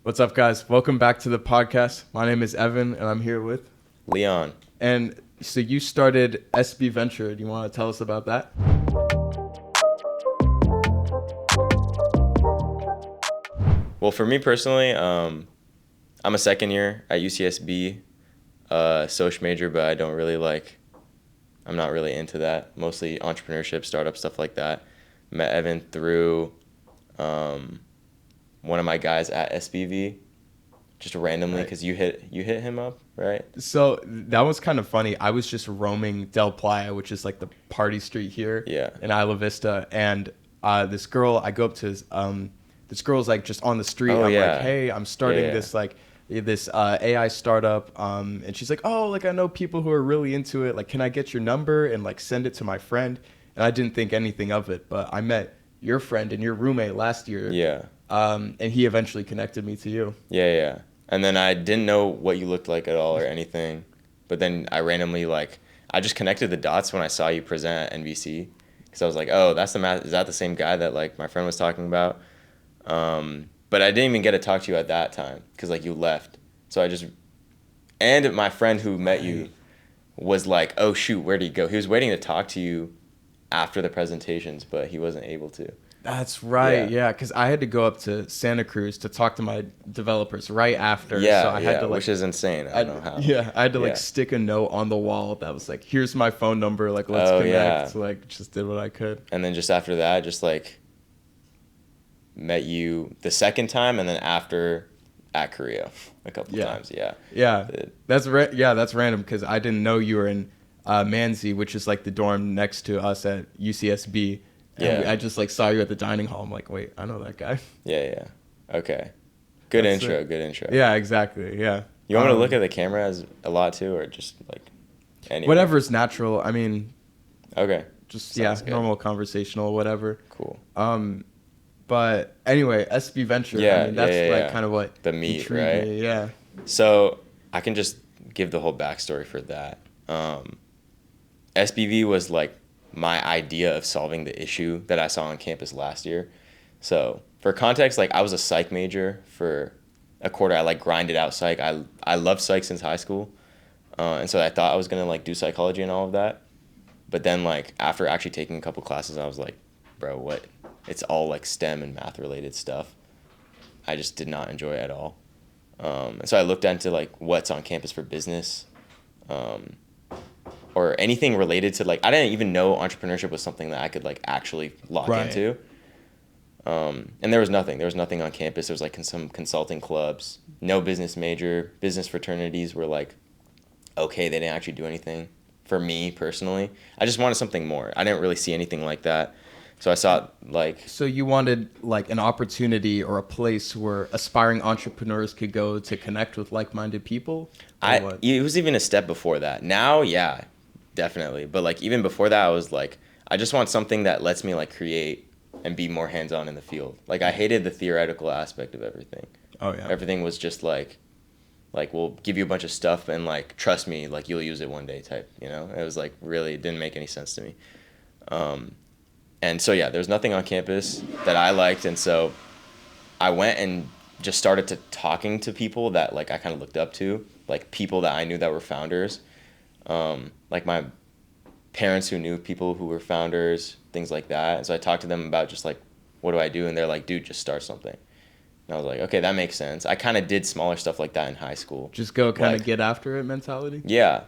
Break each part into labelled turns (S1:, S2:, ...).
S1: What's up, guys? Welcome back to the podcast. My name is Evan, and I'm here with
S2: Leon.
S1: And so you started SBVenture. Do you want to tell us about that?
S2: Well, for me personally, I'm a second year at UCSB, social major, but I'm not really into that. Mostly entrepreneurship, startup, stuff like that. Met Evan through one of my guys at SBV, just randomly, because you hit him up, right?
S1: So that was kind of funny. I was just roaming Del Playa, which is like the party street here in Isla Vista, and this girl, I go up to this girl's like just on the street. I'm like, hey, I'm starting this AI startup, and she's like, oh, like I know people who are really into it. Like, can I get your number and like send it to my friend? And I didn't think anything of it, but I met your friend and your roommate last year.
S2: Yeah.
S1: And he eventually connected me to you.
S2: Yeah. And then I didn't know what you looked like at all or anything, but then I randomly I just connected the dots when I saw you present at NBC, because I was like, oh, is that the same guy that like my friend was talking about? But I didn't even get to talk to you at that time because like you left. So and my friend who met you was like, oh shoot, where'd he go? He was waiting to talk to you after the presentations, but he wasn't able to.
S1: That's right, yeah, because I had to go up to Santa Cruz to talk to my developers right after.
S2: Yeah,
S1: so I had to,
S2: which is insane. I don't know how.
S1: Yeah, I had to stick a note on the wall that was like, here's my phone number, like let's connect.
S2: Yeah.
S1: So like just did what I could.
S2: And then just after that, just like met you the second time, and then after at Korea a couple times.
S1: Yeah, that's random because I didn't know you were in Manzi, which is like the dorm next to us at UCSB. And I just like saw you at the dining hall. I'm like, wait, I know that guy.
S2: Yeah. Okay. Good intro.
S1: Yeah, exactly. Yeah.
S2: You want me to look at the camera as a lot too, or just like anywhere?
S1: Whatever's natural. I mean.
S2: Okay.
S1: Just Sounds good. Normal conversational, whatever.
S2: Cool.
S1: But anyway, SBVenture.
S2: Yeah.
S1: I mean, that's kind of what
S2: the meat, right?
S1: Me, yeah.
S2: So I can just give the whole backstory for that. SBV was like my idea of solving the issue that I saw on campus last year. So for context, like I was a psych major for a quarter. I like grinded out psych. I loved psych since high school. And so I thought I was going to like do psychology and all of that. But then like after actually taking a couple classes, I was like, bro, what? It's all like STEM and math related stuff. I just did not enjoy it at all. And so I looked into like what's on campus for business, or anything related to like, I didn't even know entrepreneurship was something that I could like actually lock into. And there was nothing on campus. There was like some consulting clubs, no business major. Business fraternities were like, okay, they didn't actually do anything for me personally. I just wanted something more. I didn't really see anything like that. So I saw like.
S1: So you wanted like an opportunity or a place where aspiring entrepreneurs could go to connect with like-minded people?
S2: It was even a step before that. Now, yeah, definitely. But like even before that, I was like, I just want something that lets me like create and be more hands-on in the field. Like I hated the theoretical aspect of everything.
S1: Oh yeah.
S2: Everything was just like we'll give you a bunch of stuff and like trust me, like you'll use it one day type. You know, it was like really didn't make any sense to me. And so yeah, there was nothing on campus that I liked, and so I went and just started talking to people that like I kind of looked up to, like people that I knew that were founders, like my parents who knew people who were founders, things like that. And so I talked to them about just like, what do I do? And they're like, dude, just start something. And I was like, okay, that makes sense. I kind of did smaller stuff like that in high school.
S1: Just go kind of get after it mentality?
S2: Yeah.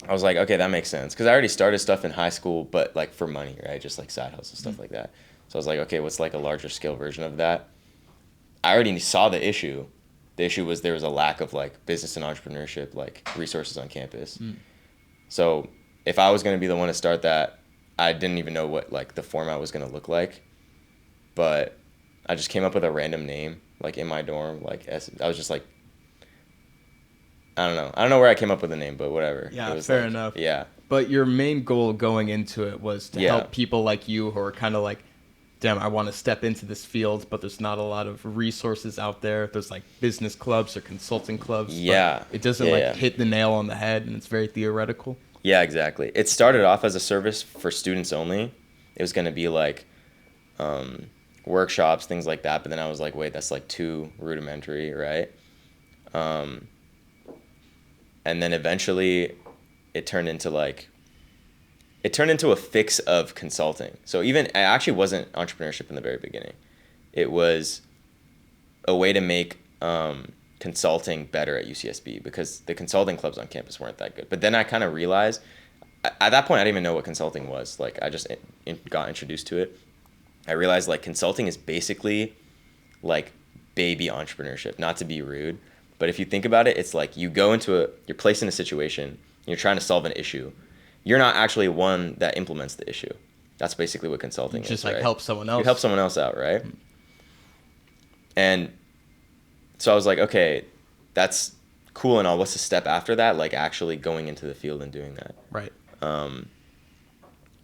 S2: I was like, okay, that makes sense. Because I already started stuff in high school, but like for money, right? Just like side hustle, stuff like that. So I was like, okay, what's like a larger scale version of that? I already saw the issue. The issue was there was a lack of like business and entrepreneurship, like resources on campus. So if I was going to be the one to start that, I didn't even know what like the format was going to look like. But I just came up with a random name, like in my dorm. Like I was just like, I don't know where I came up with the name, but whatever.
S1: Yeah,
S2: it was
S1: fair
S2: like,
S1: enough.
S2: Yeah.
S1: But your main goal going into it was to help people like you who are kind of like, damn, I want to step into this field, but there's not a lot of resources out there. There's like business clubs or consulting clubs.
S2: Yeah.
S1: It doesn't hit the nail on the head, and it's very theoretical.
S2: Yeah, exactly. It started off as a service for students only. It was going to be like workshops, things like that. But then I was like, wait, that's like too rudimentary, right? And then eventually it turned into a fix of consulting. So it actually wasn't entrepreneurship in the very beginning. It was a way to make consulting better at UCSB because the consulting clubs on campus weren't that good. But then I kind of realized, at that point, I didn't even know what consulting was. Like, I just got introduced to it. I realized, like, consulting is basically, like, baby entrepreneurship. Not to be rude, but if you think about it, it's like you're placed in a situation, you're trying to solve an issue. You're not actually one that implements the issue. That's basically what consulting is,
S1: just,
S2: right?
S1: help someone else.
S2: You help someone else out, right? Mm-hmm. And so I was like, okay, that's cool and all. What's the step after that? Like, actually going into the field and doing that.
S1: Right.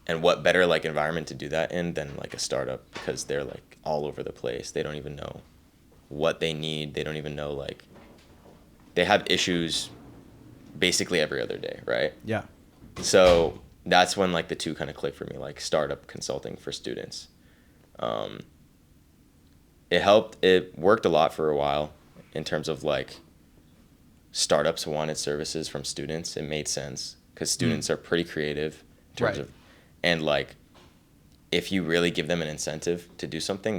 S2: And what better, like, environment to do that in than, like, a startup, because they're, like, all over the place. They don't even know what they need. They don't even know, like, they have issues basically every other day, right?
S1: Yeah.
S2: So that's when, like, the two kind of clicked for me, like, startup consulting for students. It worked a lot for a while in terms of, like, startups wanted services from students. It made sense because students are pretty creative in terms of, and, like, if you really give them an incentive to do something,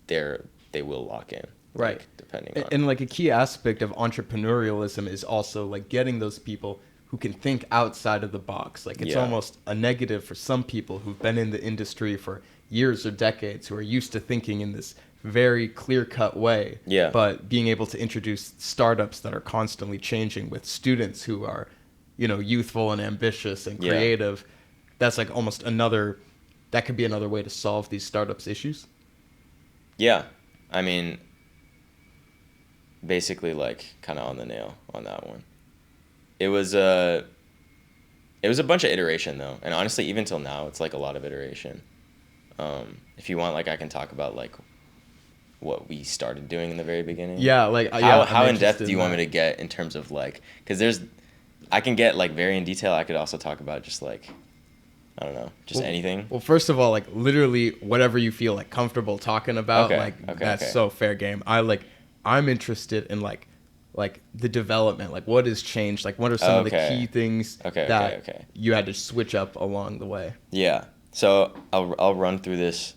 S2: they will lock in.
S1: Right.
S2: Like, depending on.
S1: And, like, a key aspect of entrepreneurialism is also, like, getting those people who can think outside of the box. Like, it's almost a negative for some people who've been in the industry for years or decades, who are used to thinking in this very clear-cut way.
S2: Yeah.
S1: But being able to introduce startups that are constantly changing with students who are, youthful and ambitious and creative, that's, like, almost that could be another way to solve these startups issues. Yeah.
S2: I mean, basically, like, kind of on the nail on that one. It was a bunch of iteration, though. And honestly, even till now, it's, like, a lot of iteration. If you want, like, I can talk about, like, what we started doing in the very beginning.
S1: Yeah, like,
S2: how in depth do you want me to get in terms of, like, because I can get, like, very in detail. I could also talk about just, like, I don't know, just anything.
S1: Well, first of all, like, literally whatever you feel, like, comfortable talking about, that's so fair game. I'm interested in, like the development, like, what has changed, like, what are some of the key things that you had to switch up along the way?
S2: Yeah. So I'll run through this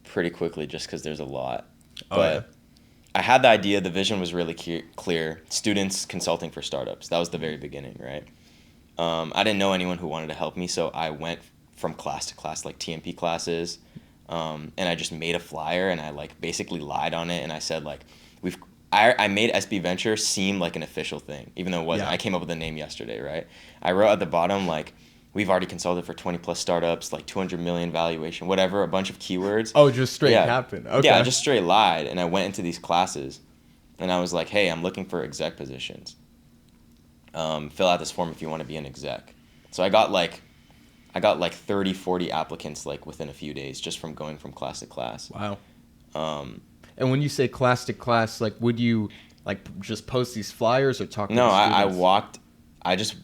S2: pretty quickly just because there's a lot. But I had the idea, the vision was really clear. Students consulting for startups. That was the very beginning, right? I didn't know anyone who wanted to help me, so I went from class to class, like TMP classes, and I just made a flyer and I, like, basically lied on it, and I said, like, I made SBVenture seem like an official thing, even though it wasn't. I came up with the name yesterday, right? I wrote at the bottom, like, we've already consulted for 20 plus startups, like 200 million valuation, whatever, a bunch of keywords.
S1: Oh, just straight happened. Okay.
S2: Yeah, I just straight lied, and I went into these classes, and I was like, hey, I'm looking for exec positions. Fill out this form if you want to be an exec. So I got like 30, 40 applicants, like, within a few days just from going from class to class.
S1: Wow. And when you say class to class, like, would you, like, just post these flyers or talk to the students?
S2: I just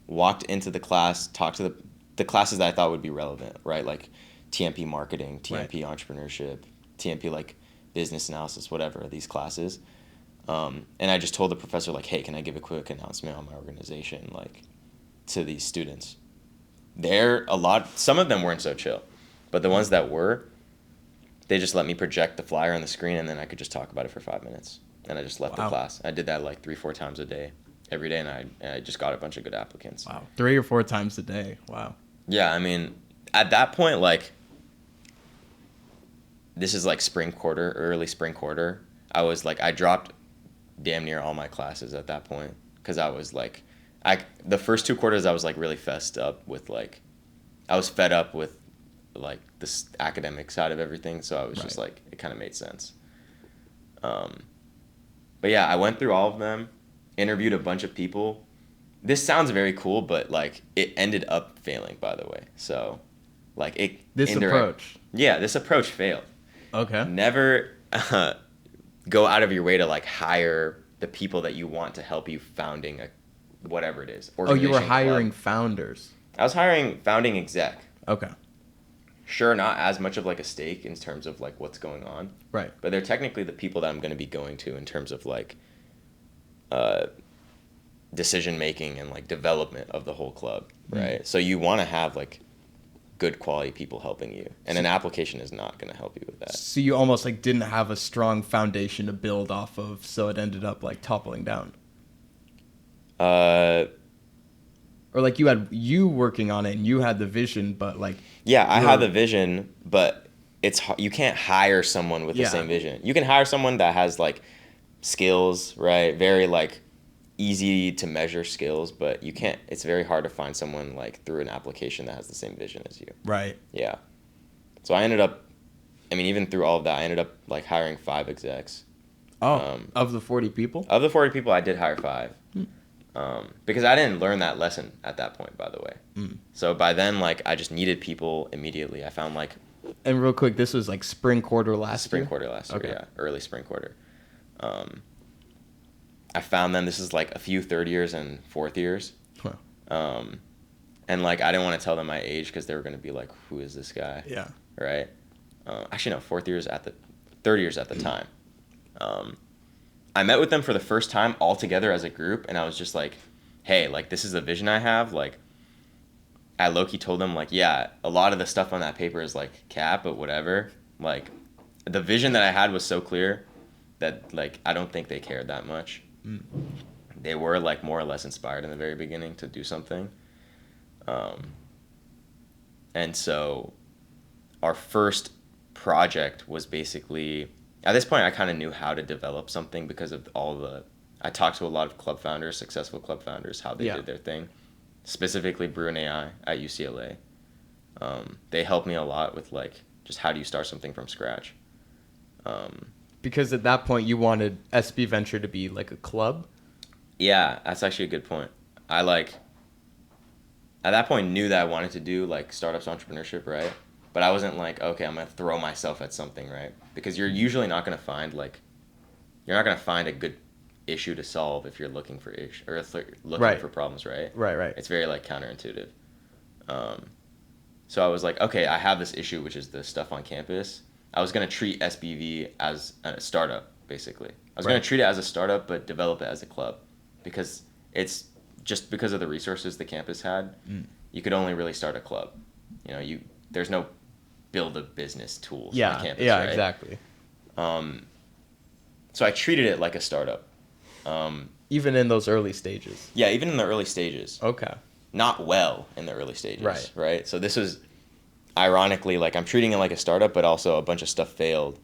S2: walked into the class, talked to the classes that I thought would be relevant, right? Like TMP marketing, TMP entrepreneurship, TMP, like, business analysis, whatever, these classes. And I just told the professor, like, hey, can I give a quick announcement on my organization, like, to these students? Some of them weren't so chill, but the ones that were, they just let me project the flyer on the screen, and then I could just talk about it for 5 minutes. And I just left the class. I did that, like, 3-4 times a day, every day, and I just got a bunch of good applicants.
S1: Wow. 3 or 4 times a day. Wow.
S2: Yeah, I mean, at that point, like, this is, like, early spring quarter. I dropped damn near all my classes at that point, because I was, like, the first 2 quarters I was, like, really fessed up with, like, I was fed up with, like, this academic side of everything, so I was just, like, it kind of made sense. But yeah, I went through all of them, interviewed a bunch of people. This sounds very cool, but, like, it ended up failing, by the way. So, like,
S1: this
S2: approach failed.
S1: Okay.
S2: Never go out of your way to, like, hire the people that you want to help you founding whatever it is.
S1: Oh, you were hiring founders.
S2: I was hiring founding exec.
S1: Okay.
S2: sure, not as much of like a stake in terms of like what's going on.
S1: Right.
S2: But they're technically the people that I'm going to be going to in terms of like decision making and like development of the whole club, right? So you want to have like good quality people helping you, and an application is not going to help you with that.
S1: So you almost like didn't have a strong foundation to build off of, so it ended up like toppling down. Or like you working on it and you had the vision, but like
S2: I had the vision, but you can't hire someone with the same vision. You can hire someone that has like skills, right? Very like easy to measure skills, but you can't. It's very hard to find someone like through an application that has the same vision as you.
S1: Right.
S2: Yeah. So I ended up, I mean, even through all of that, I ended up like hiring 5 execs.
S1: Of the 40 people?
S2: Of the 40 people, I did hire 5. Because I didn't learn that lesson at that point, by the way. So by then, like, I just needed people immediately. I found like.
S1: And real quick, this was like spring quarter last year?
S2: Spring quarter last year, yeah. Early spring quarter. I found them. This is like a few third years and fourth years. Huh. And like, I didn't want to tell them my age because they were going to be like, who is this guy?
S1: Yeah.
S2: Right? Actually, no, third years at the time. I met with them for the first time all together as a group, and I was just like, hey, like, this is the vision I have. Like, I low-key told them, like, yeah, a lot of the stuff on that paper is, like, cap, but whatever. Like, the vision that I had was so clear that, like, I don't think they cared that much. They were, like, more or less inspired in the very beginning to do something. And so our first project was basically... At this point, I kind of knew how to develop something because of I talked to a lot of club founders, successful club founders, how they did their thing. Specifically, Bruin AI at UCLA. They helped me a lot with, like, just how do you start something from scratch.
S1: Because at that point, you wanted SBVenture to be, like, a club?
S2: Yeah, that's actually a good point. I, like, at that point, knew that I wanted to do, like, startups entrepreneurship, right? But I wasn't like, okay, I'm going to throw myself at something, right? Because you're usually not going to find, like, you're not going to find a good issue to solve if you're looking for for problems, right?
S1: Right.
S2: It's very, like, counterintuitive. So I was like, okay, I have this issue, which is the stuff on campus. I was going to treat SBV as a startup, basically. I was going to treat it as a startup, but develop it as a club. Because it's just because of the resources the campus had, you could only really start a club. You know, there's no build a business tools on campus,
S1: yeah,
S2: right?
S1: Exactly.
S2: So I treated it like a startup.
S1: Even in those early stages?
S2: Yeah, even in the early stages.
S1: Okay.
S2: Not well in the early stages, right? So this was, ironically, like, I'm treating it like a startup, but also a bunch of stuff failed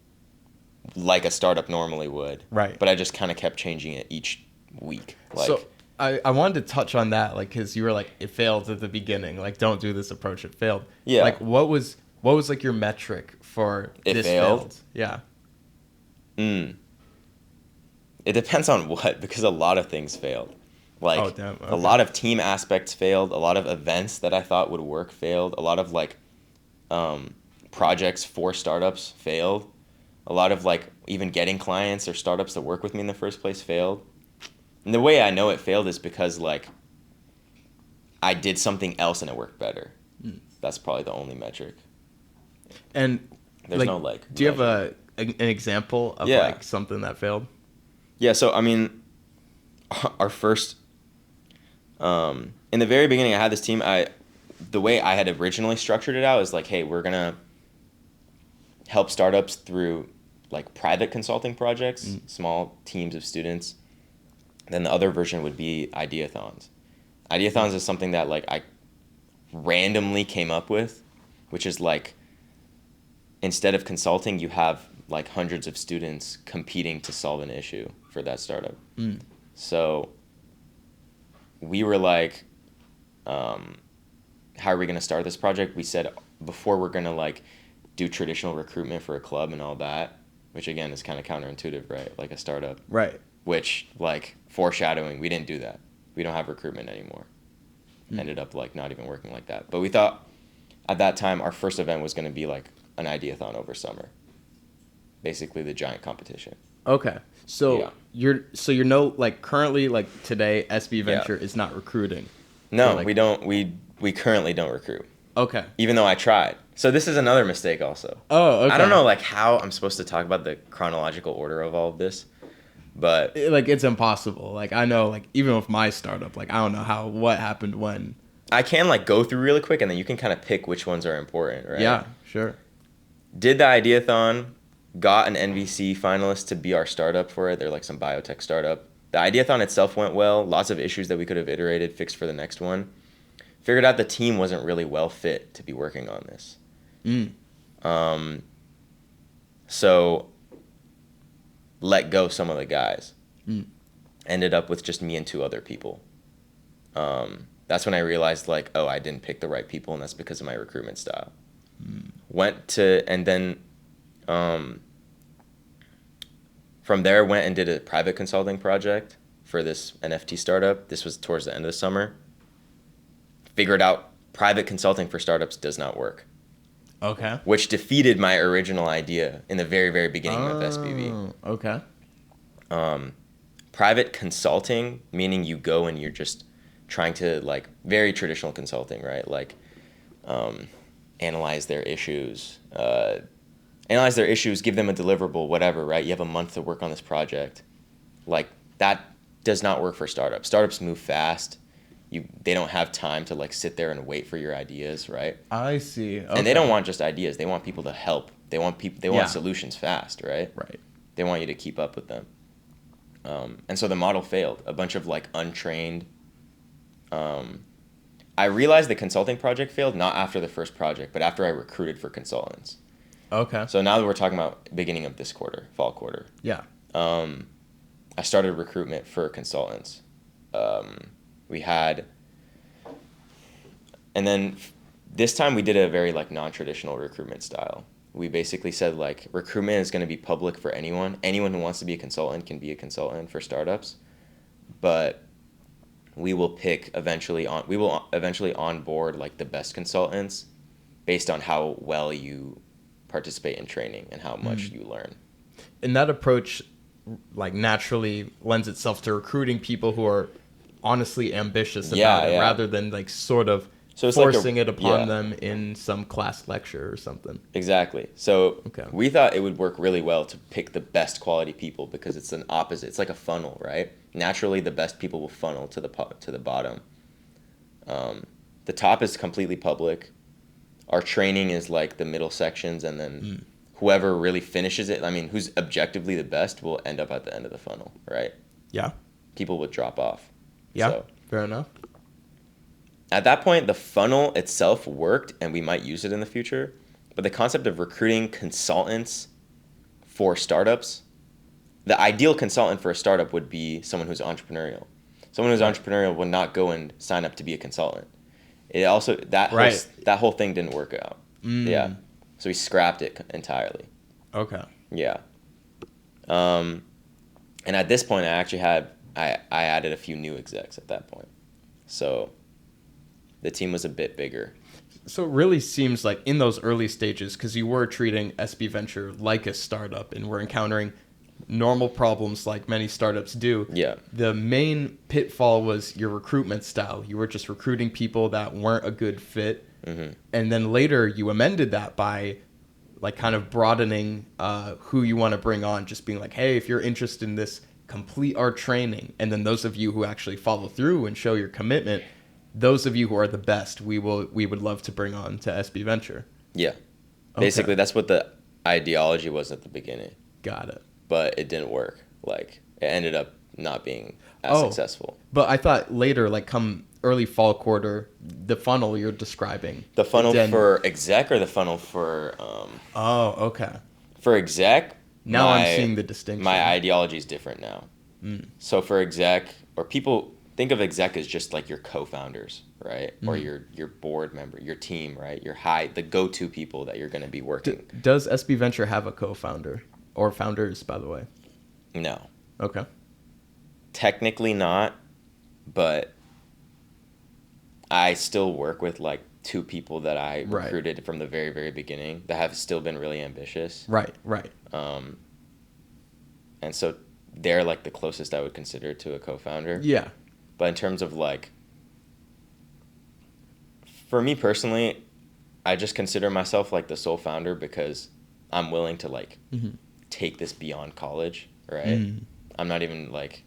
S2: like a startup normally would.
S1: Right.
S2: But I just kind of kept changing it each week. Like,
S1: so I wanted to touch on that, like, because you were like, it failed at the beginning. Like, don't do this approach. It failed.
S2: Yeah.
S1: Like, what was like your metric for this failed? Yeah.
S2: It depends on what, because a lot of things failed. Like,
S1: okay.
S2: A lot of team aspects failed. A lot of events that I thought would work failed. A lot of, like, projects for startups failed. A lot of, like, even getting clients or startups that work with me in the first place failed. And the way I know it failed is because, like, I did something else and it worked better. That's probably the only metric.
S1: And
S2: there's
S1: like,
S2: no, like,
S1: do you have an example of like something that failed?
S2: Yeah, so I mean, our first in the very beginning, I had this team. The way I had originally structured it out is like, hey, we're gonna help startups through, like, private consulting projects, small teams of students. Then the other version would be ideathons. Ideathons is something that, like, I randomly came up with, which is like, instead of consulting, you have, like, hundreds of students competing to solve an issue for that startup. So we were like, how are we going to start this project? We said, before we're going to, like, do traditional recruitment for a club and all that, which, again, is kind of counterintuitive, right? Like a startup.
S1: Right.
S2: Which, like, foreshadowing, we didn't do that. We don't have recruitment anymore. Ended up, like, not even working like that. But we thought at that time our first event was going to be, like, an ideathon over summer. Basically the giant competition.
S1: Okay. So you're no, like, currently, like, today SBVenture is not recruiting.
S2: No,
S1: like,
S2: we don't. We currently don't recruit.
S1: Okay.
S2: Even though I tried. So this is another mistake also.
S1: Oh, okay.
S2: I don't know like how I'm supposed to talk about the chronological order of all of this, but
S1: like it's impossible. Like I know, like even with my startup, like I don't know what happened when.
S2: I can like go through really quick and then you can kind of pick which ones are important, right?
S1: Yeah, sure.
S2: Did the Ideathon, got an NVC finalist to be our startup for it. They're like some biotech startup. The Ideathon itself went well. Lots of issues that we could have iterated, fixed for the next one. Figured out the team wasn't really well fit to be working on this. So let go some of the guys. Ended up with just me and 2 other people. That's when I realized like, oh, I didn't pick the right people, and that's because of my recruitment style. From there went and did a private consulting project for this NFT startup. This was towards the end of the summer. Figured out private consulting for startups does not work.
S1: Okay.
S2: Which defeated my original idea in the very, very beginning of SBV.
S1: Okay.
S2: Private consulting, meaning you go and you're just trying to, like, very traditional consulting, right? Like, analyze their issues, give them a deliverable, whatever, right? You have a month to work on this project. Like, that does not work for startups. Startups move fast. They don't have time to like sit there and wait for your ideas, right?
S1: I see. Okay.
S2: And they don't want just ideas. They want people to help. They want solutions fast, right?
S1: Right.
S2: They want you to keep up with them. And so the model failed. A bunch of like untrained. I realized the consulting project failed not after the first project, but after I recruited for consultants.
S1: Okay.
S2: So now that we're talking about beginning of this quarter, fall quarter.
S1: Yeah.
S2: I started recruitment for consultants. We had, and then this time we did a very like non-traditional recruitment style. We basically said like recruitment is going to be public for anyone. Anyone who wants to be a consultant can be a consultant for startups, but we will eventually onboard like the best consultants based on how well you participate in training and how much you learn.
S1: And that approach like naturally lends itself to recruiting people who are honestly ambitious about it rather than like sort of forcing it upon them in some class lecture or something.
S2: Exactly. So we thought it would work really well to pick the best quality people because it's an opposite. It's like a funnel, right? Naturally, the best people will funnel to the bottom. The top is completely public. Our training is like the middle sections, and then whoever really finishes it, I mean, who's objectively the best will end up at the end of the funnel, right?
S1: Yeah.
S2: People would drop off.
S1: Yeah,
S2: so,
S1: fair enough.
S2: At that point, the funnel itself worked, and we might use it in the future. But the concept of recruiting consultants for startups, the ideal consultant for a startup would be someone who's entrepreneurial. Someone who's entrepreneurial would not go and sign up to be a consultant. It also that whole thing didn't work out. Yeah, so we scrapped it entirely.
S1: Okay.
S2: Yeah. And at this point, I added a few new execs at that point. So the team was a bit bigger.
S1: So it really seems like in those early stages, because you were treating SBVenture like a startup and were encountering normal problems like many startups do.
S2: Yeah.
S1: The main pitfall was your recruitment style. You were just recruiting people that weren't a good fit. And then later you amended that by like kind of broadening who you want to bring on, just being like, hey, if you're interested in this, complete our training. And then those of you who actually follow through and show your commitment, those of you who are the best, we would love to bring on to SBVenture.
S2: Yeah. Basically, that's what the ideology was at the beginning.
S1: Got it.
S2: But it didn't work. Like, it ended up not being as successful.
S1: But I thought later, like come early fall quarter, the funnel you're describing.
S2: The funnel for exec or the funnel for...
S1: okay.
S2: For exec...
S1: Now I'm seeing the distinction.
S2: My ideology is different now. So for exec, or people think of exec as just like your co-founders, right? Or your board member, your team, right? The go-to people that you're going to be working.
S1: Does SBVenture have a co-founder? Or founders, by the way?
S2: No.
S1: Okay.
S2: Technically not, but I still work with like 2 people that I recruited from the very, very beginning that have still been really ambitious.
S1: Right.
S2: And so they're like the closest I would consider to a co-founder.
S1: Yeah.
S2: But in terms of like, for me personally, I just consider myself like the sole founder because I'm willing to like take this beyond college, right? I'm not even like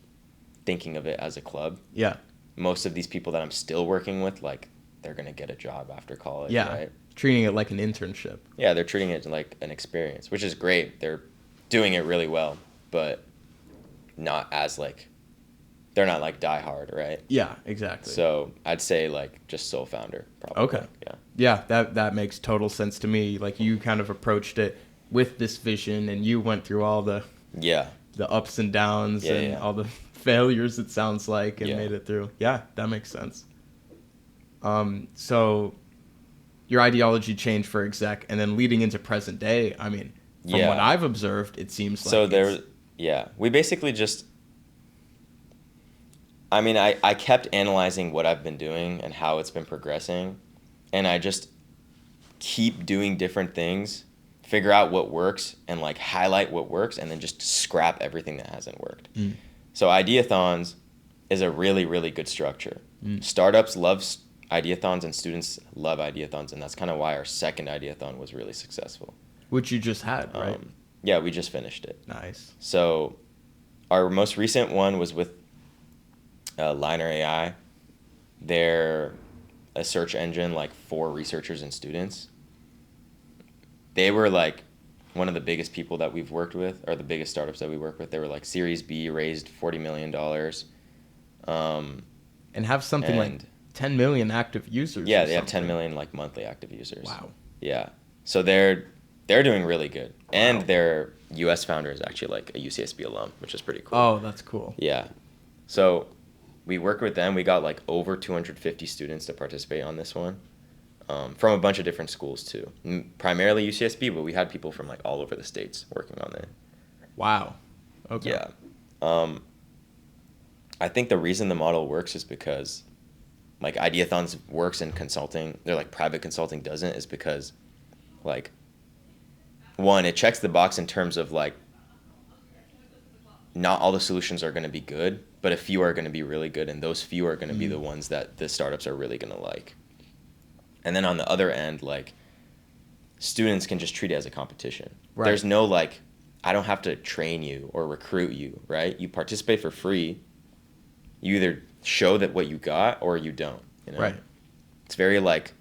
S2: thinking of it as a club.
S1: Yeah.
S2: Most of these people that I'm still working with, like, they're going to get a job after college, right?
S1: Treating it like an internship.
S2: Yeah, they're treating it like an experience, which is great. They're doing it really well, but not as like, they're not like die hard, right?
S1: Yeah, exactly.
S2: So I'd say like just sole founder, probably.
S1: Okay. Yeah, that makes total sense to me. Like you kind of approached it with this vision, and you went through all the ups and downs all the failures, it sounds like, and made it through. Yeah, that makes sense. So your ideology changed for exec, and then leading into present day, I mean, from what I've observed, it seems like
S2: we basically just, I mean, I kept analyzing what I've been doing and how it's been progressing, and I just keep doing different things, figure out what works, and like highlight what works, and then just scrap everything that hasn't worked. So Ideathons is a really, really good structure. Startups love Ideathons, and students love Ideathons, and that's kind of why our second Ideathon was really successful.
S1: Which you just had, right?
S2: Yeah, we just finished it.
S1: Nice.
S2: So our most recent one was with Liner AI. They're a search engine like for researchers and students. They were like one of the biggest people that we've worked with, or the biggest startups that we work with. They were like Series B, raised $40 million.
S1: And have something like 10 million active users.
S2: Yeah, they have 10 million like monthly active users.
S1: Wow.
S2: Yeah. So they're doing really good. Wow. And their US founder is actually like a UCSB alum, which is pretty cool.
S1: Oh, that's cool.
S2: Yeah. So we worked with them. We got like over 250 students to participate on this one. From a bunch of different schools too. Primarily UCSB, but we had people from like all over the states working on it.
S1: Wow. Okay.
S2: Yeah. I think the reason the model works is because like Ideathons works in consulting. They're like private consulting doesn't, is because like one, it checks the box in terms of like not all the solutions are going to be good, but a few are going to be really good, and those few are going to be the ones that the startups are really going to like. And then on the other end, like, students can just treat it as a competition. Right. There's no, like, I don't have to train you or recruit you, right? You participate for free. You either show that what you got or you don't, you know? Right. It's very, like,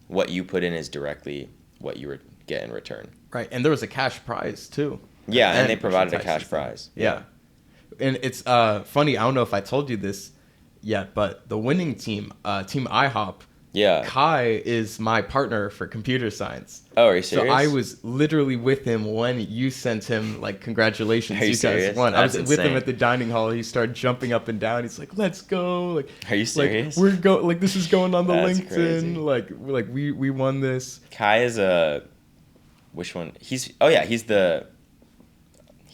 S2: what you put in is directly what you get in return.
S1: Right, and there was a cash prize, too.
S2: Yeah, and they provided a cash prize.
S1: Yeah. And it's funny, I don't know if I told you this yet, but the winning team, Team IHOP, Kai is my partner for computer science.
S2: Oh, are you serious?
S1: So I was literally with him when you sent him, like, congratulations,
S2: you
S1: guys won. I was with him at the dining hall. He started jumping up and down. He's like, let's go. Like,
S2: are you serious?
S1: Like, this is going on the LinkedIn. Crazy. Like we won this.
S2: Kai is which one? He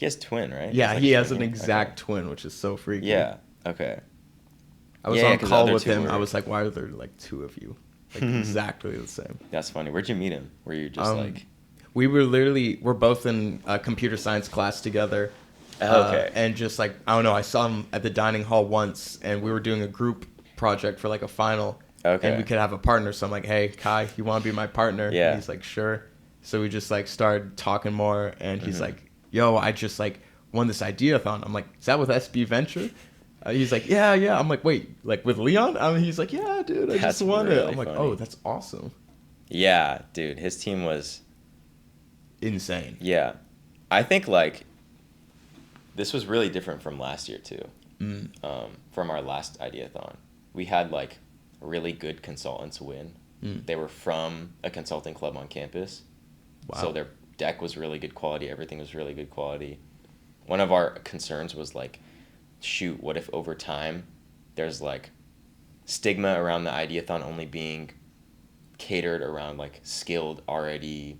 S2: has twin, right?
S1: Yeah, he has an exact twin, which is so freaky.
S2: Yeah, okay.
S1: I was on call with him. I was like, why are there like two of you? Like exactly the same.
S2: That's funny. Where'd you meet him? Were you just like...
S1: We're both in a computer science class together.
S2: Okay.
S1: And just like, I don't know, I saw him at the dining hall once, and we were doing a group project for like a final. Okay. And we could have a partner. So I'm like, hey, Kai, you want to be my partner?
S2: Yeah.
S1: And he's like, sure. So we just like started talking more, and he's like, yo, I just like won this ideathon. I'm like, is that with SBVenture? He's like, yeah. I'm like, wait, like with Leon? He's like, yeah, dude, I just won it. I'm like, oh, that's awesome.
S2: Yeah, dude, his team was
S1: insane.
S2: Yeah. I think like this was really different from last year too. From our last ideathon. We had like really good consultants win. They were from a consulting club on campus. Wow. So their deck was really good quality. Everything was really good quality. One of our concerns was like, shoot, what if over time there's like stigma around the ideathon only being catered around like skilled, already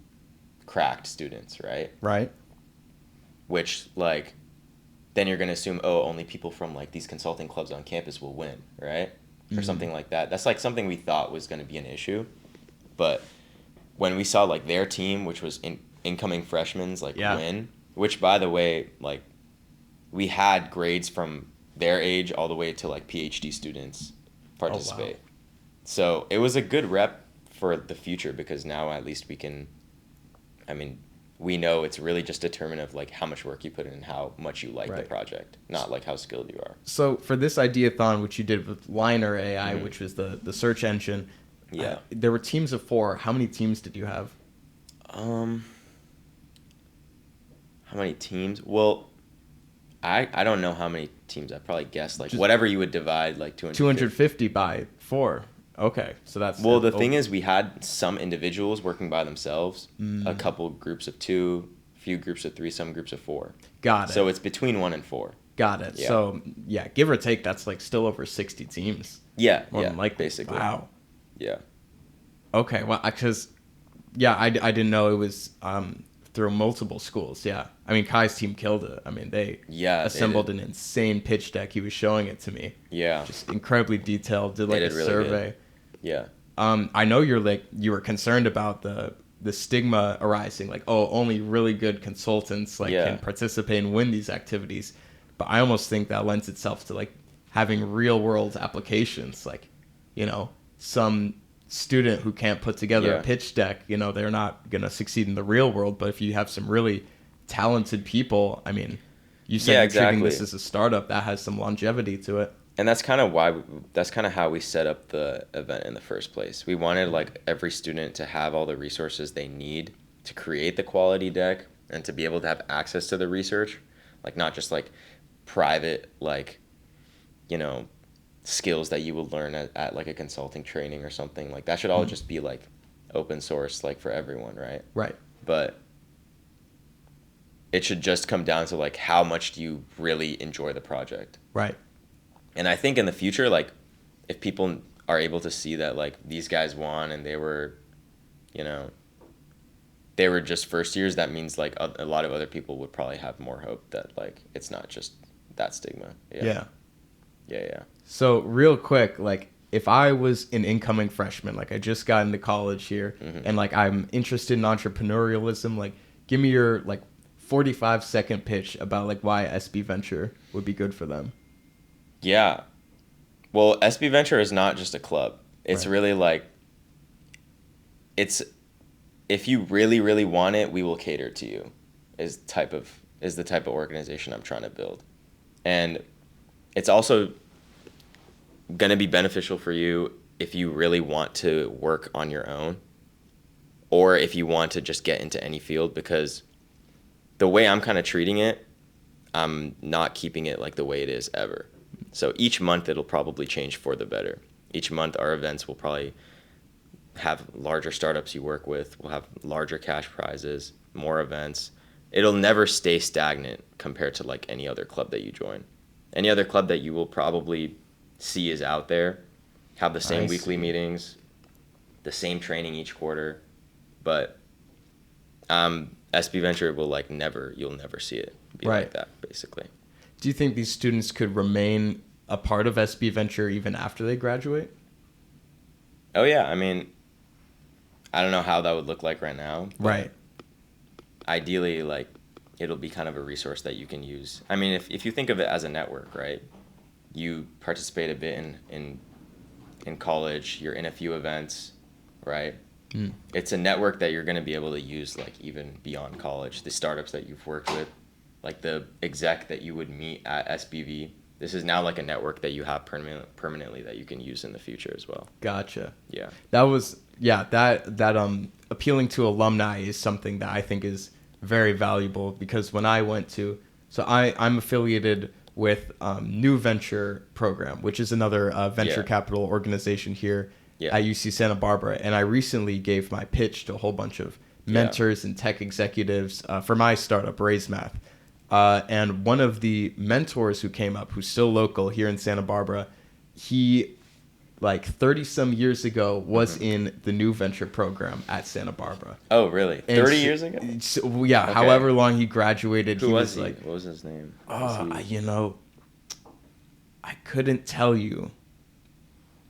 S2: cracked students, right?
S1: Right.
S2: Which like, then you're going to assume, oh, only people from like these consulting clubs on campus will win, right? Or something like that. That's like something we thought was going to be an issue. But when we saw like their team, which was incoming freshmen, like win, which by the way, like we had grades from their age all the way to like PhD students participate. Oh, wow. So it was a good rep for the future, because now at least we can, I mean, we know it's really just determined of like how much work you put in and how much you like the project, not like how skilled you are.
S1: So for this ideathon, which you did with Liner AI, which was the search engine, there were teams of 4. How many teams did you have?
S2: How many teams? Well, I don't know how many teams. I probably guessed like just whatever you would divide like
S1: 250 by 4. Okay, so that's...
S2: Well, the thing is, we had some individuals working by themselves, a couple groups of 2, few groups of 3, some groups of 4.
S1: Got it.
S2: So it's between 1 and 4.
S1: Got it. Yeah. So, yeah, give or take, that's like still over 60 teams.
S2: Yeah, like basically.
S1: Wow.
S2: Yeah.
S1: Okay, well, because, I didn't know it was through multiple schools, I mean, Kai's team killed it. I mean, they assembled an insane pitch deck. He was showing it to me. Yeah. Just incredibly detailed, did like a really survey. Good.
S2: Yeah.
S1: I know you were concerned about the stigma arising, like, oh, only really good consultants can participate and win these activities. But I almost think that lends itself to like having real world applications, like, some student who can't put together a pitch deck, they're not going to succeed in the real world. But if you have some really talented people, I mean, you said you're treating this as a startup that has some longevity to it.
S2: And that's kind of how we set up the event in the first place. We wanted like every student to have all the resources they need to create the quality deck and to be able to have access to the research, like not just like private, like, skills that you would learn at like a consulting training or something. Like that should all just be like open source, like for everyone, right?
S1: Right.
S2: But it should just come down to like how much do you really enjoy the project.
S1: Right.
S2: And I think in the future, like if people are able to see that like these guys won and they were, they were just first years, that means like a lot of other people would probably have more hope that like it's not just that stigma. Yeah.
S1: So real quick, like if I was an incoming freshman, like I just got into college here and like I'm interested in entrepreneurialism, like give me your like 45-second pitch about like why SBVenture would be good for them.
S2: Yeah. Well, SBVenture is not just a club. It's really like, it's, if you really, really want it, we will cater to you is the type of organization I'm trying to build. And it's also going to be beneficial for you if you really want to work on your own or if you want to just get into any field, because the way I'm kind of treating it, I'm not keeping it like the way it is ever. So each month it'll probably change for the better. Each month our events will probably have larger startups you work with. We'll have larger cash prizes, more events. It'll never stay stagnant compared to like any other club that you join. Any other club that you will probably see is out there, have the same weekly meetings, the same training each quarter. But SBVenture will like you'll never see it be like that, basically.
S1: Do you think these students could remain a part of SBVenture even after they graduate?
S2: Oh, yeah. I mean, I don't know how that would look like right now.
S1: Right.
S2: Ideally, like, it'll be kind of a resource that you can use. I mean, if you think of it as a network, right? You participate a bit in college. You're in a few events, right? It's a network that you're going to be able to use, like, even beyond college. The startups that you've worked with, like the exec that you would meet at SBV, this is now like a network that you have permanently that you can use in the future as well.
S1: Gotcha.
S2: Yeah.
S1: That appealing to alumni is something that I think is very valuable, because when I went to, I'm affiliated with New Venture program, which is another venture capital organization here at UC Santa Barbara. And I recently gave my pitch to a whole bunch of mentors and tech executives for my startup, Raise Math. And one of the mentors who came up, who's still local here in Santa Barbara, he, like 30 some years ago, was in the New Venture program at Santa Barbara.
S2: Oh, really? 30 years ago?
S1: So, yeah, okay. However long he graduated.
S2: Who was he? Like, what was his name?
S1: I couldn't tell you.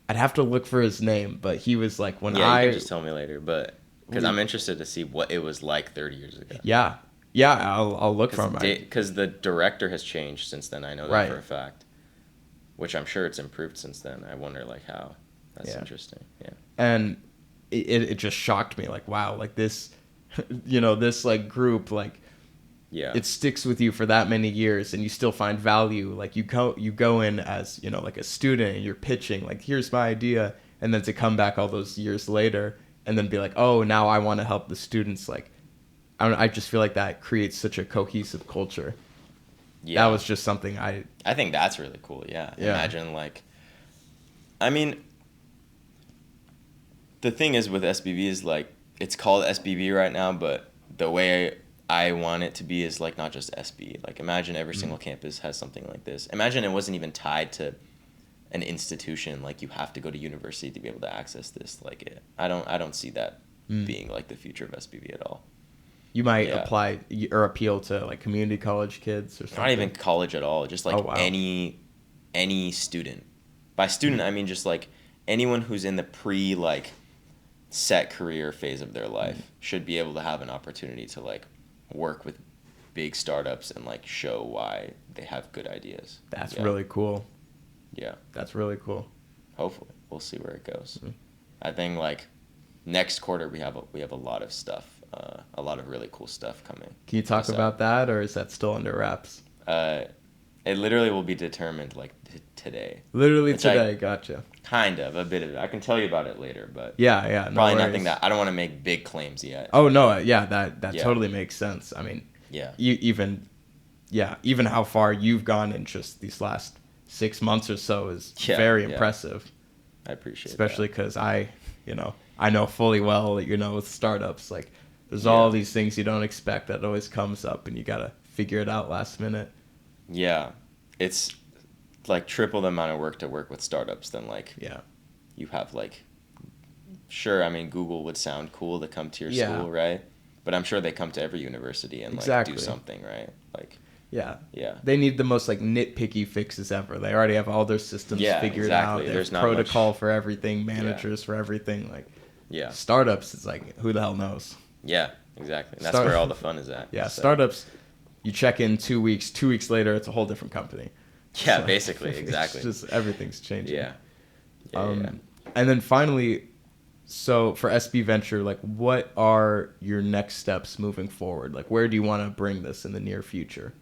S1: I'd have to look for his name, but he was like
S2: you can just tell me later, but because I'm interested to see what it was like 30 years ago.
S1: Yeah, I'll look for him.
S2: Because the director has changed since then. I know that for a fact. Which I'm sure it's improved since then. I wonder like how. That's interesting. Yeah.
S1: And it just shocked me. Like, wow, like this, this like group, like,
S2: yeah,
S1: it sticks with you for that many years and you still find value. Like you go in as, like a student and you're pitching, like, here's my idea. And then to come back all those years later and then be like, oh, now I want to help the students. Like, I just feel like that creates such a cohesive culture. Yeah. That was just something I
S2: think that's really cool. Yeah. Imagine like, I mean, the thing is with SBV is like, it's called SBV right now, but the way I want it to be is like not just SB. Like imagine every single campus has something like this. Imagine it wasn't even tied to an institution. Like you have to go to university to be able to access this. Like I don't see that being like the future of SBV at all.
S1: You might apply or appeal to like community college kids or something.
S2: Not even college at all. Just like any student. By student I mean just like anyone who's in the pre like set career phase of their life should be able to have an opportunity to like work with big startups and like show why they have good ideas.
S1: That's really cool.
S2: Yeah.
S1: That's really cool.
S2: Hopefully. We'll see where it goes. I think like next quarter we have a lot of stuff, a lot of really cool stuff coming.
S1: Can you talk about that, or is that still under wraps?
S2: It literally will be determined like today.
S1: Literally today, gotcha.
S2: Kind of, a bit of it. I can tell you about it later, but
S1: yeah, no
S2: probably
S1: worries.
S2: nothing that I don't want to make big claims yet.
S1: Oh no, yeah, that totally makes sense. I mean, even how far you've gone in just these last 6 months or so is very impressive.
S2: I appreciate it.
S1: Especially because I know fully well that, with startups, like there's all these things you don't expect that always comes up and you got to figure it out last minute.
S2: Yeah. It's like triple the amount of work to work with startups than like you have like, sure, I mean, Google would sound cool to come to your school, right? But I'm sure they come to every university and like do something, right? Like, yeah. They need the most like nitpicky fixes ever. They already have all their systems figured out. There's protocol for everything, managers for everything. Like, startups, it's like, who the hell knows? Yeah, exactly. And that's where all the fun is at. Yeah, so. Startups, you check in 2 weeks. 2 weeks later, it's a whole different company. Yeah, so, basically, exactly. It's just everything's changing. Yeah. And then finally, so for SBVenture, like, what are your next steps moving forward? Like, where do you want to bring this in the near future?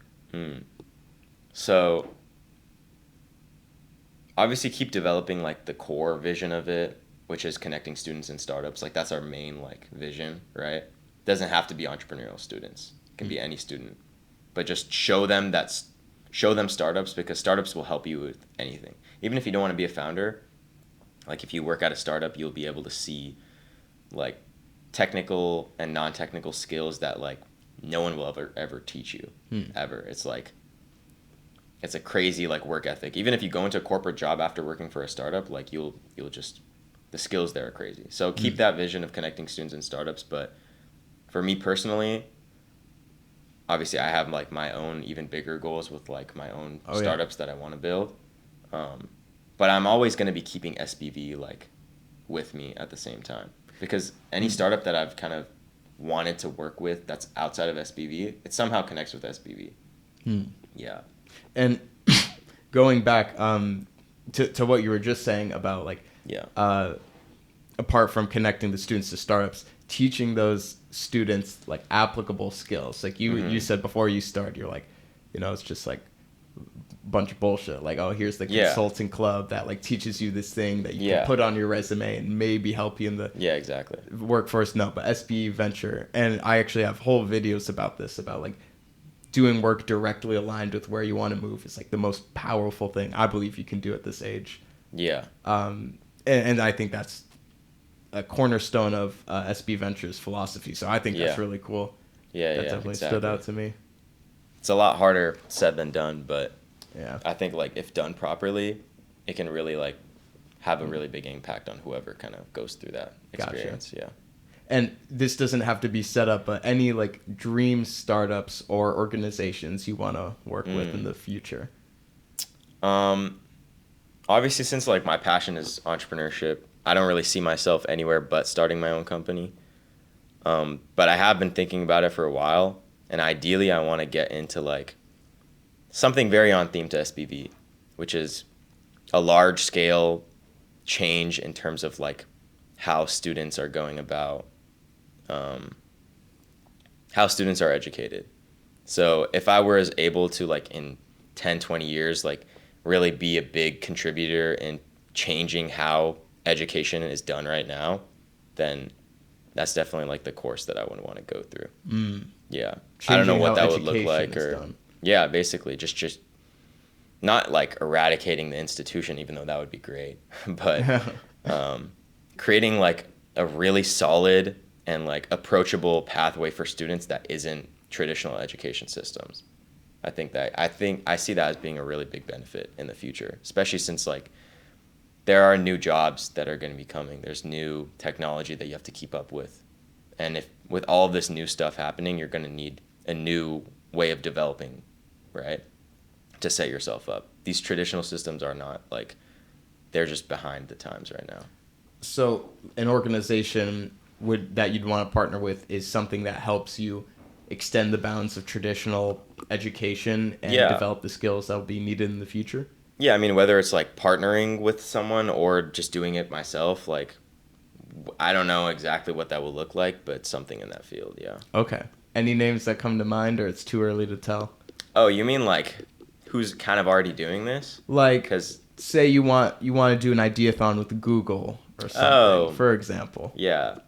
S2: So, obviously, keep developing like the core vision of it, which is connecting students and startups. Like, that's our main like vision, right? Doesn't have to be entrepreneurial students. It can be any student, but just show them startups, because startups will help you with anything. Even if you don't want to be a founder, like if you work at a startup, you'll be able to see like technical and non-technical skills that like no one will ever teach you ever. It's like, it's a crazy like work ethic. Even if you go into a corporate job after working for a startup, like you'll just, the skills there are crazy. So keep that vision of connecting students and startups. But for me personally, obviously I have like my own even bigger goals with like my own startups that I want to build. But I'm always going to be keeping SBV like with me at the same time, because any startup that I've kind of wanted to work with that's outside of SBV, it somehow connects with SBV. Yeah. And going back to what you were just saying about like, apart from connecting the students to startups, teaching those students like applicable skills. Like you said before you start, you're like, it's just like a bunch of bullshit. Like, oh, here's the consulting club that like teaches you this thing that you can put on your resume and maybe help you in the workforce. No, but SBVenture, and I actually have whole videos about this, about like doing work directly aligned with where you want to move is like the most powerful thing I believe you can do at this age. Yeah. And I think that's a cornerstone of SBVenture's philosophy. So I think that's really cool. That definitely stood out to me. It's a lot harder said than done, but I think like if done properly, it can really like have a really big impact on whoever kind of goes through that experience. Gotcha. Yeah. And this doesn't have to be set up, but any like dream startups or organizations you want to work with in the future? Obviously, since like my passion is entrepreneurship, I don't really see myself anywhere but starting my own company. But I have been thinking about it for a while, and ideally I want to get into like something very on theme to SBV, which is a large scale change in terms of like how students are going about, how students are educated. So if I was able to, like, in 10, 20 years, like, really be a big contributor in changing how education is done right now, then that's definitely, like, the course that I would want to go through. Yeah.
S1: Changing
S2: I don't know what that would look
S1: education
S2: like.
S1: is
S2: Or
S1: done.
S2: yeah, basically just not, like, eradicating the institution, even though that would be great, but creating, like, a really solid and, like, approachable pathway for students that isn't traditional education systems. I see that as being a really big benefit in the future, especially since, like, there are new jobs that are going to be coming. There's new technology that you have to keep up with. And if with all of this new stuff happening, you're going to need a new way of developing, right, to set yourself up. These traditional systems are not, like, they're just behind the times right now.
S1: So an organization that you'd want to partner with is something that helps you extend the bounds of traditional education and develop the skills that will be needed in the future?
S2: Yeah, I mean, whether it's, like, partnering with someone or just doing it myself, like, I don't know exactly what that will look like, but something in that field, yeah.
S1: Okay. Any names that come to mind, or it's too early to tell?
S2: Oh, you mean, like, who's kind of already doing this?
S1: Like,
S2: 'Cause
S1: say you want to do an ideathon with Google or something, for example.
S2: Yeah.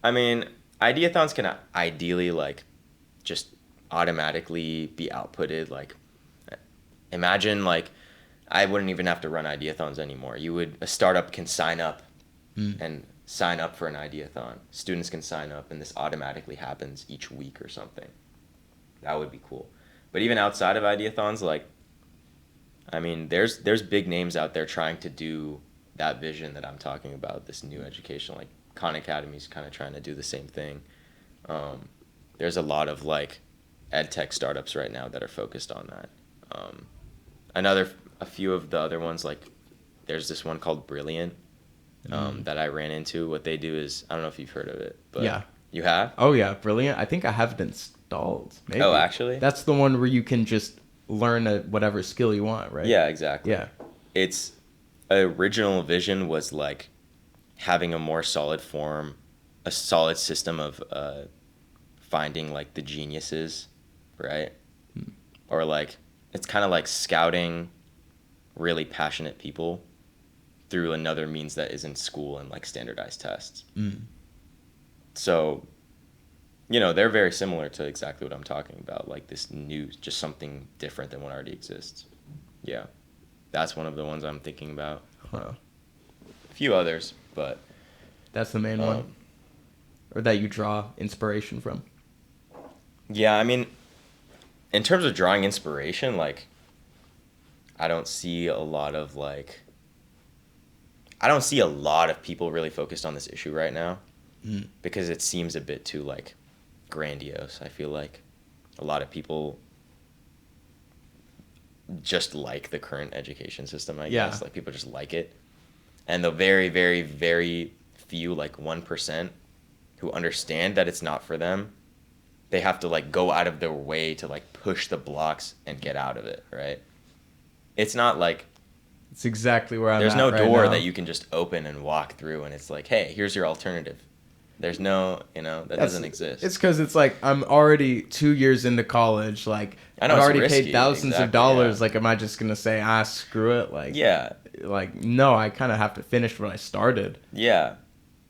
S2: I mean, ideathons can ideally, like, just automatically be outputted. Like, imagine, like, I wouldn't even have to run ideathons anymore. A startup can sign up and sign up for an ideathon. Students can sign up, and this automatically happens each week or something. That would be cool. But even outside of ideathons, like, I mean, there's big names out there trying to do that vision that I'm talking about, this new education. Like, Khan Academy's kind of trying to do the same thing. There's a lot of, like, ed tech startups right now that are focused on that. A few of the other ones, like, there's this one called Brilliant that I ran into. What they do is, I don't know if you've heard of it, but
S1: yeah.
S2: You have?
S1: Oh yeah, Brilliant. I think I have it installed. Maybe.
S2: Oh, actually?
S1: That's the one where you can just learn whatever skill you want, right?
S2: Yeah, exactly.
S1: Yeah.
S2: Its original vision was, like, having a more solid form, a solid system of finding, like, the geniuses, right? Or, like, it's kind of like scouting really passionate people through another means that isn't school and, like, standardized tests. So, you know, they're very similar to exactly what I'm talking about, like, this new, just something different than what already exists. Yeah. That's one of the ones I'm thinking about.
S1: Huh.
S2: A few others, but...
S1: That's the main one? Or that you draw inspiration from?
S2: Yeah, I mean, in terms of drawing inspiration, like, I don't see a lot of people really focused on this issue right now because it seems a bit too, like, grandiose. I feel like a lot of people just like the current education system, I guess. Like, people just like it. And the very, very, very few, like, 1% who understand that it's not for them, they have to, like, go out of their way to, like, push the blocks and get out of it, right? It's not like...
S1: It's exactly where I'm at
S2: There's no door
S1: now.
S2: that you can just open and walk through and it's like, hey, here's your alternative. There's no, that doesn't exist.
S1: It's because it's like, I'm already 2 years into college. Like,
S2: I know,
S1: I've
S2: it's
S1: already
S2: risky.
S1: paid thousands of dollars. Yeah. Like, am I just going to say, screw it? Like,
S2: yeah.
S1: Like, no, I kind of have to finish what I started.
S2: Yeah.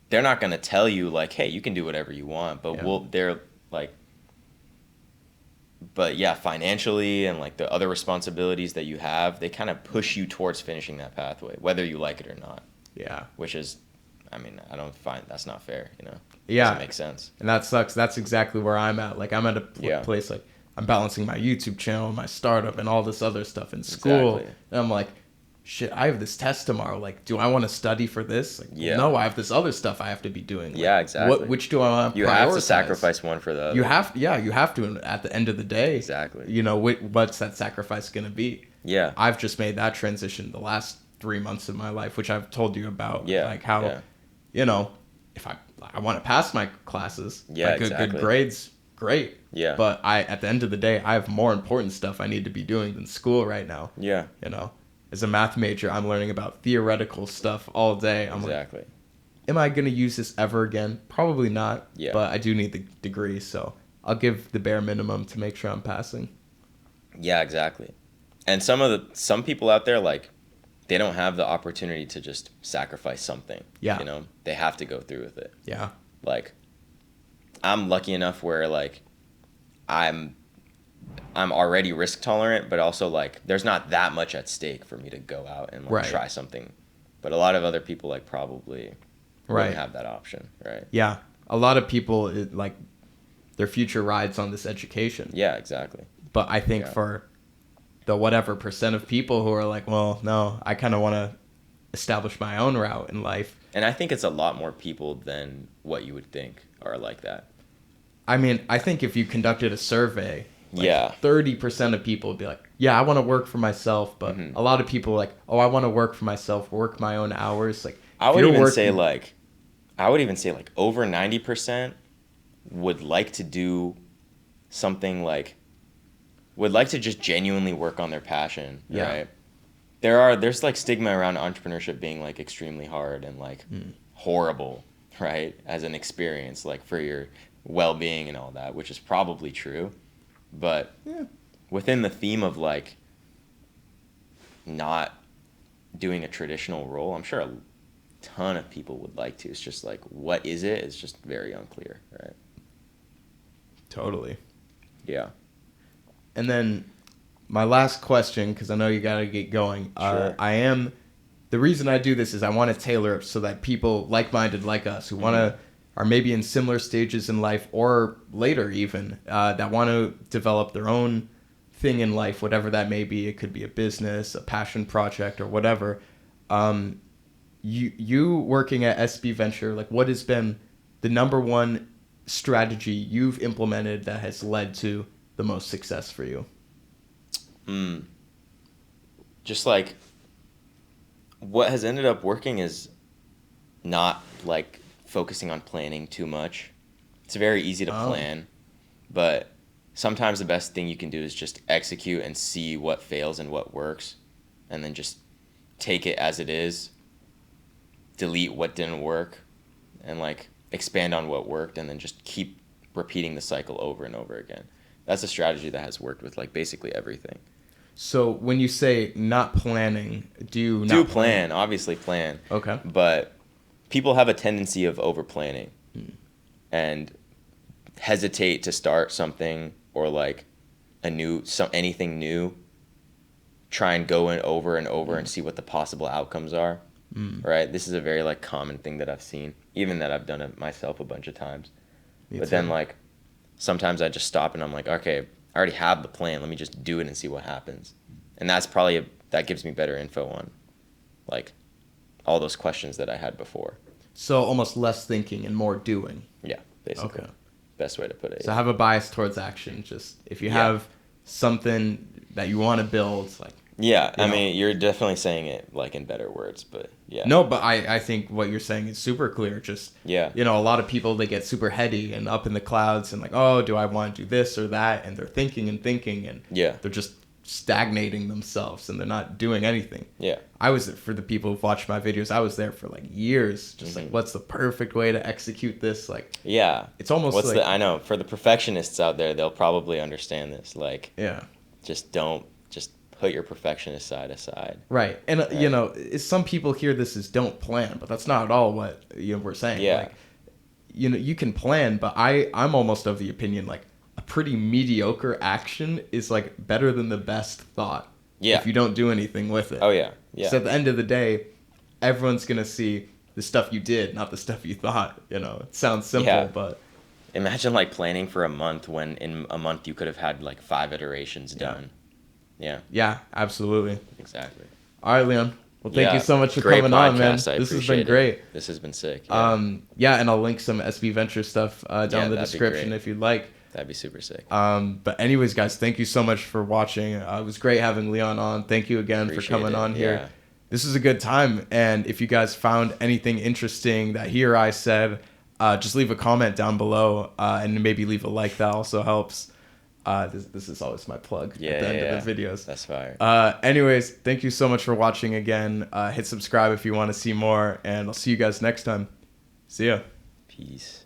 S2: They're not going to tell you, like, hey, you can do whatever you want. But they're, like... But, yeah, financially and, like, the other responsibilities that you have, they kind of push you towards finishing that pathway, whether you like it or not.
S1: Yeah.
S2: Which is... I mean, I don't find that's not fair,
S1: Yeah.
S2: Doesn't make sense.
S1: And that sucks. That's exactly where I'm at. Like, I'm at a place, like, I'm balancing my YouTube channel, my startup, and all this other stuff in school. Exactly. And I'm like, shit, I have this test tomorrow. Like, do I want to study for this? Like, no, I have this other stuff I have to be doing. Like,
S2: yeah, exactly.
S1: Which do I want to prioritize?
S2: You have to sacrifice one for the other.
S1: You have to at the end of the day.
S2: Exactly.
S1: What's that sacrifice going to be?
S2: Yeah.
S1: I've just made that transition the last 3 months of my life, which I've told you about.
S2: Yeah.
S1: Like, how, if I want to pass my classes, good grades, great.
S2: Yeah.
S1: But at the end of the day, I have more important stuff I need to be doing than school right now.
S2: Yeah.
S1: As a math major, I'm learning about theoretical stuff all day. I'm
S2: exactly.
S1: am I going to use this ever again? Probably not.
S2: Yeah.
S1: But I do need the degree, so I'll give the bare minimum to make sure I'm passing.
S2: Yeah, exactly. And some people out there, like, they don't have the opportunity to just sacrifice something.
S1: Yeah.
S2: You know, they have to go through with it.
S1: Yeah.
S2: Like, I'm lucky enough where, like, I'm already risk tolerant, but also, like, there's not that much at stake for me to go out and, like, try something. But a lot of other people, like, probably wouldn't have that option, right?
S1: Yeah. A lot of people, like, their future rides on this education.
S2: Yeah, exactly.
S1: But I think for the whatever % of people who are like, well, no, I kind of want to establish my own route in life.
S2: And I think it's a lot more people than what you would think are like that.
S1: I mean, I think if you conducted a survey, 30% of people would be like, yeah, I want to work for myself. But a lot of people are like, oh, I want to work for myself, work my own hours. Like,
S2: I would even say like over 90% would like to do something like, would like to just genuinely work on their passion, right? There's like stigma around entrepreneurship being like extremely hard and like horrible, right? As an experience, like for your well-being and all that, which is probably true. But within the theme of like not doing a traditional role, I'm sure a ton of people would like to. It's just like, what is it? It's just very unclear, right?
S1: Totally.
S2: Yeah.
S1: And then my last question, because I know you got to get going.
S2: Sure.
S1: The reason I do this is I want to tailor it so that people like-minded like us who are maybe in similar stages in life or later even, that want to develop their own thing in life, whatever that may be. It could be a business, a passion project, or whatever. You working at SBVenture, like what has been the number one strategy you've implemented that has led to the most success for you?
S2: Just like what has ended up working is not like focusing on planning too much. It's very easy to plan, but sometimes the best thing you can do is just execute and see what fails and what works, and then just take it as it is, delete what didn't work, and like expand on what worked, and then just keep repeating the cycle over and over again. That's a strategy that has worked with like basically everything.
S1: So when you say not planning, do you
S2: not plan? Obviously plan.
S1: Okay.
S2: But people have a tendency of over planning and hesitate to start something or like anything new. Try and go in over and over and see what the possible outcomes are. Right? This is a very like common thing that I've seen, even that I've done it myself a bunch of times. Then like sometimes I just stop and I'm like, okay, I already have the plan. Let me just do it and see what happens. And that gives me better info on like all those questions that I had before.
S1: So almost less thinking and more doing.
S2: Yeah, basically. Okay. Best way to put it.
S1: So have a bias towards action. Just if you have something that you want to build, like.
S2: Yeah, I mean, you're definitely saying it like in better words, but yeah.
S1: No, but I think what you're saying is super clear. Just, a lot of people, they get super heady and up in the clouds and like, oh, do I want to do this or that? And they're thinking and they're just stagnating themselves and they're not doing anything.
S2: Yeah.
S1: For the people who've watched my videos, I was there for like years, just like, what's the perfect way to execute this? Like, it's almost
S2: I know, for the perfectionists out there, they'll probably understand this. Like, just put your perfectionist side aside.
S1: Right. And, some people hear this as don't plan, but that's not at all what we're saying.
S2: Yeah.
S1: Like, you can plan, but I'm almost of the opinion, like, a pretty mediocre action is, like, better than the best thought.
S2: Yeah.
S1: If you don't do anything with it.
S2: Oh, yeah. Yeah.
S1: So at the end of the day, everyone's going to see the stuff you did, not the stuff you thought. It sounds simple, but...
S2: Imagine, like, planning for a month when in a month you could have had, like, 5 iterations done. Yeah.
S1: Yeah, absolutely.
S2: Exactly.
S1: All right, Leon. Well, thank you so much for coming on, man. This has been great.
S2: This has been sick.
S1: Yeah. And I'll link some SBVenture stuff down in the description if you'd like.
S2: That'd be super sick.
S1: But anyways, guys, thank you so much for watching. It was great having Leon on. Thank you again for coming on here. Yeah. This is a good time. And if you guys found anything interesting that he or I said, just leave a comment down below and maybe leave a like. That also helps. This is always my plug at the end of the videos.
S2: That's fire.
S1: Anyways, thank you so much for watching again. Hit subscribe if you want to see more, and I'll see you guys next time. See ya.
S2: Peace.